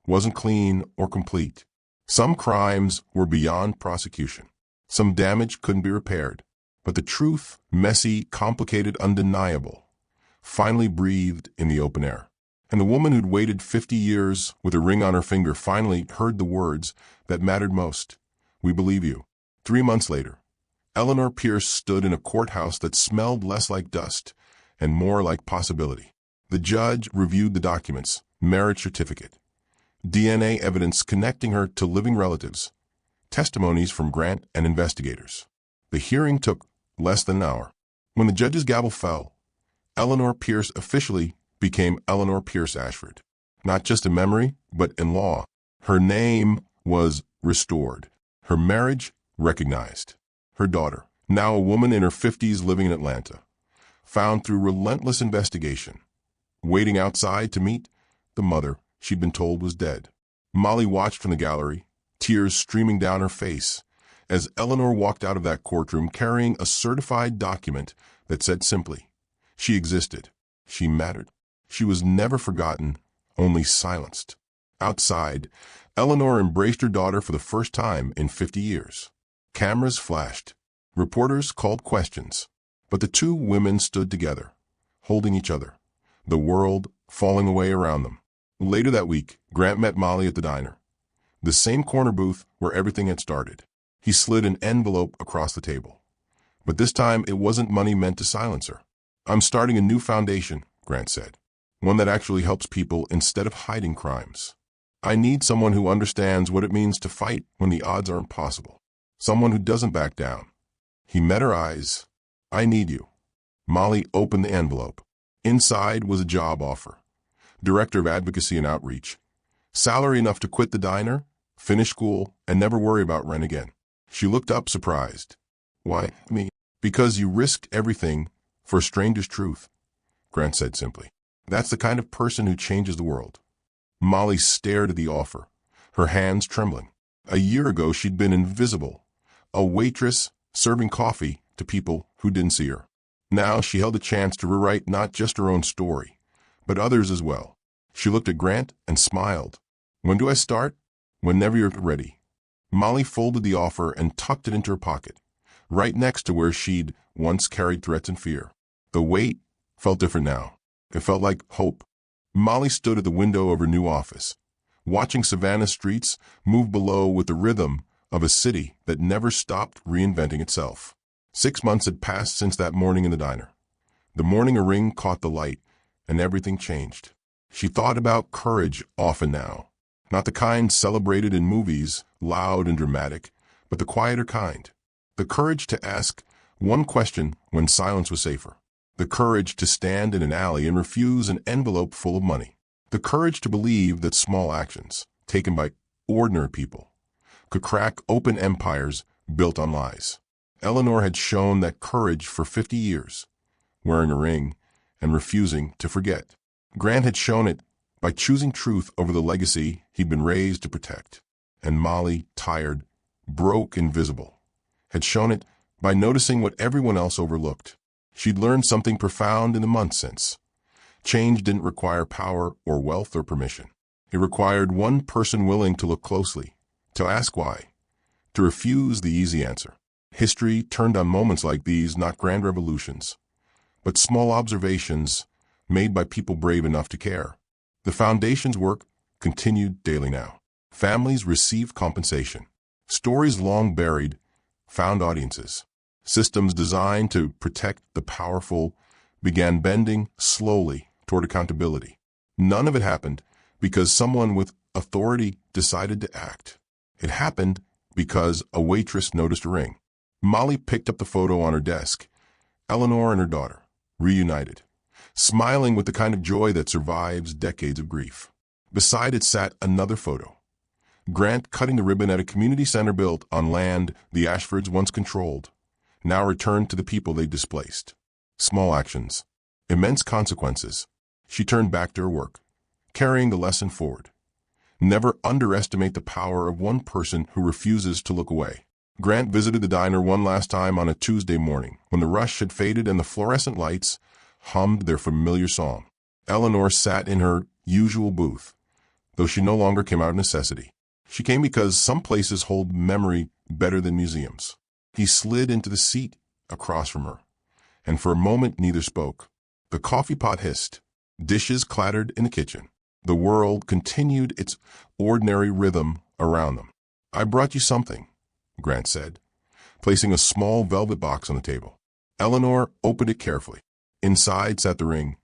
Speaker 1: wasn't clean or complete. Some crimes were beyond prosecution. Some damage couldn't be repaired. But the truth, messy, complicated, undeniable, finally breathed in the open air. And the woman who'd waited 50 years with a ring on her finger finally heard the words that mattered most. We believe you. 3 months later, Eleanor Pierce stood in a courthouse that smelled less like dust and more like possibility. The judge reviewed the documents, marriage certificate, DNA evidence connecting her to living relatives, testimonies from Grant and investigators. The hearing took less than an hour. When the judge's gavel fell, Eleanor Pierce officially became Eleanor Pierce Ashford. Not just in memory, but in law. Her name was restored. Her marriage recognized. Her daughter, now a woman in her 50s living in Atlanta, found through relentless investigation, waiting outside to meet the mother she'd been told was dead. Molly watched from the gallery, tears streaming down her face, as Eleanor walked out of that courtroom carrying a certified document that said simply, she existed, she mattered. She was never forgotten, only silenced. Outside, Eleanor embraced her daughter for the first time in 50 years. Cameras flashed. Reporters called questions. But the two women stood together, holding each other, the world falling away around them. Later that week, Grant met Molly at the diner, the same corner booth where everything had started. He slid an envelope across the table. But this time, it wasn't money meant to silence her. I'm starting a new foundation, Grant said. One that actually helps people instead of hiding crimes. I need someone who understands what it means to fight when the odds are impossible. Someone who doesn't back down. He met her eyes. I need you. Molly opened the envelope. Inside was a job offer. Director of Advocacy and Outreach. Salary enough to quit the diner, finish school, and never worry about rent again. She looked up surprised. Why me? Because you risked everything for a stranger's truth, Grant said simply. That's the kind of person who changes the world. Molly stared at the offer, her hands trembling. A year ago, she'd been invisible, a waitress serving coffee to people who didn't see her. Now she held a chance to rewrite not just her own story, but others as well. She looked at Grant and smiled. When do I start? Whenever you're ready. Molly folded the offer and tucked it into her pocket, right next to where she'd once carried threats and fear. The weight felt different now. It felt like hope. Molly stood at the window of her new office, watching Savannah's streets move below with the rhythm of a city that never stopped reinventing itself. 6 months had passed since that morning in the diner. The morning a ring caught the light, and everything changed. She thought about courage often now. Not the kind celebrated in movies, loud and dramatic, but the quieter kind. The courage to ask one question when silence was safer. The courage to stand in an alley and refuse an envelope full of money. The courage to believe that small actions, taken by ordinary people, could crack open empires built on lies. Eleanor had shown that courage for 50 years, wearing a ring and refusing to forget. Grant had shown it by choosing truth over the legacy he'd been raised to protect. And Molly, tired, broke, invisible, had shown it by noticing what everyone else overlooked. She'd learned something profound in the months since. Change didn't require power or wealth or permission. It required one person willing to look closely, to ask why, to refuse the easy answer. History turned on moments like these, not grand revolutions, but small observations made by people brave enough to care. The Foundation's work continued daily now. Families received compensation. Stories long buried found audiences. Systems designed to protect the powerful began bending slowly toward accountability. None of it happened because someone with authority decided to act. It happened because a waitress noticed a ring. Molly picked up the photo on her desk. Eleanor and her daughter, reunited, smiling with the kind of joy that survives decades of grief. Beside it sat another photo. Grant cutting the ribbon at a community center built on land the Ashfords once controlled, now returned to the people they displaced. Small actions, immense consequences. She turned back to her work, carrying the lesson forward. Never underestimate the power of one person who refuses to look away. Grant visited the diner one last time on a Tuesday morning, when the rush had faded and the fluorescent lights hummed their familiar song. Eleanor sat in her usual booth, though she no longer came out of necessity. She came because some places hold memory better than museums. He slid into the seat across from her, and for a moment neither spoke. The coffee pot hissed. Dishes clattered in the kitchen. The world continued its ordinary rhythm around them. "I brought you something," Grant said, placing a small velvet box on the table. Eleanor opened it carefully. Inside sat the ring,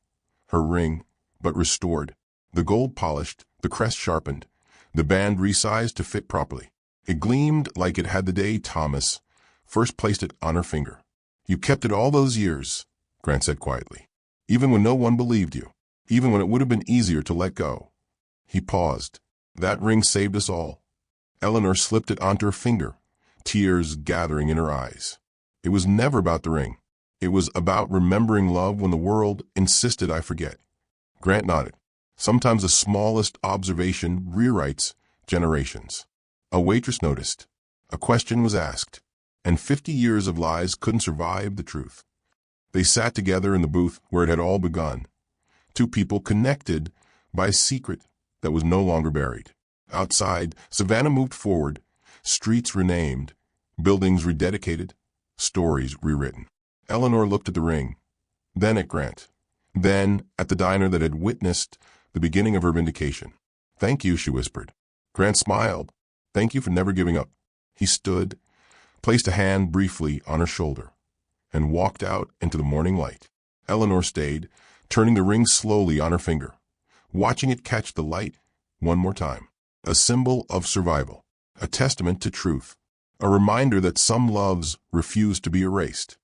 Speaker 1: her ring, but restored. The gold polished, the crest sharpened, the band resized to fit properly. It gleamed like it had the day Thomas first placed it on her finger. "You kept it all those years," Grant said quietly, "even when no one believed you, even when it would have been easier to let go." He paused. "That ring saved us all." Eleanor slipped it onto her finger, tears gathering in her eyes. It was never about the ring. It was about remembering love when the world insisted I forget. Grant nodded. Sometimes the smallest observation rewrites generations. A waitress noticed. A question was asked, and 50 years of lies couldn't survive the truth. They sat together in the booth where it had all begun. Two people connected by a secret that was no longer buried. Outside, Savannah moved forward, streets renamed, buildings rededicated, stories rewritten. Eleanor looked at the ring, then at Grant, then at the diner that had witnessed the beginning of her vindication. "Thank you," she whispered. Grant smiled. "Thank you for never giving up." He stood, placed a hand briefly on her shoulder, and walked out into the morning light. Eleanor stayed, turning the ring slowly on her finger, watching it catch the light one more time. A symbol of survival, a testament to truth, a reminder that some loves refuse to be erased.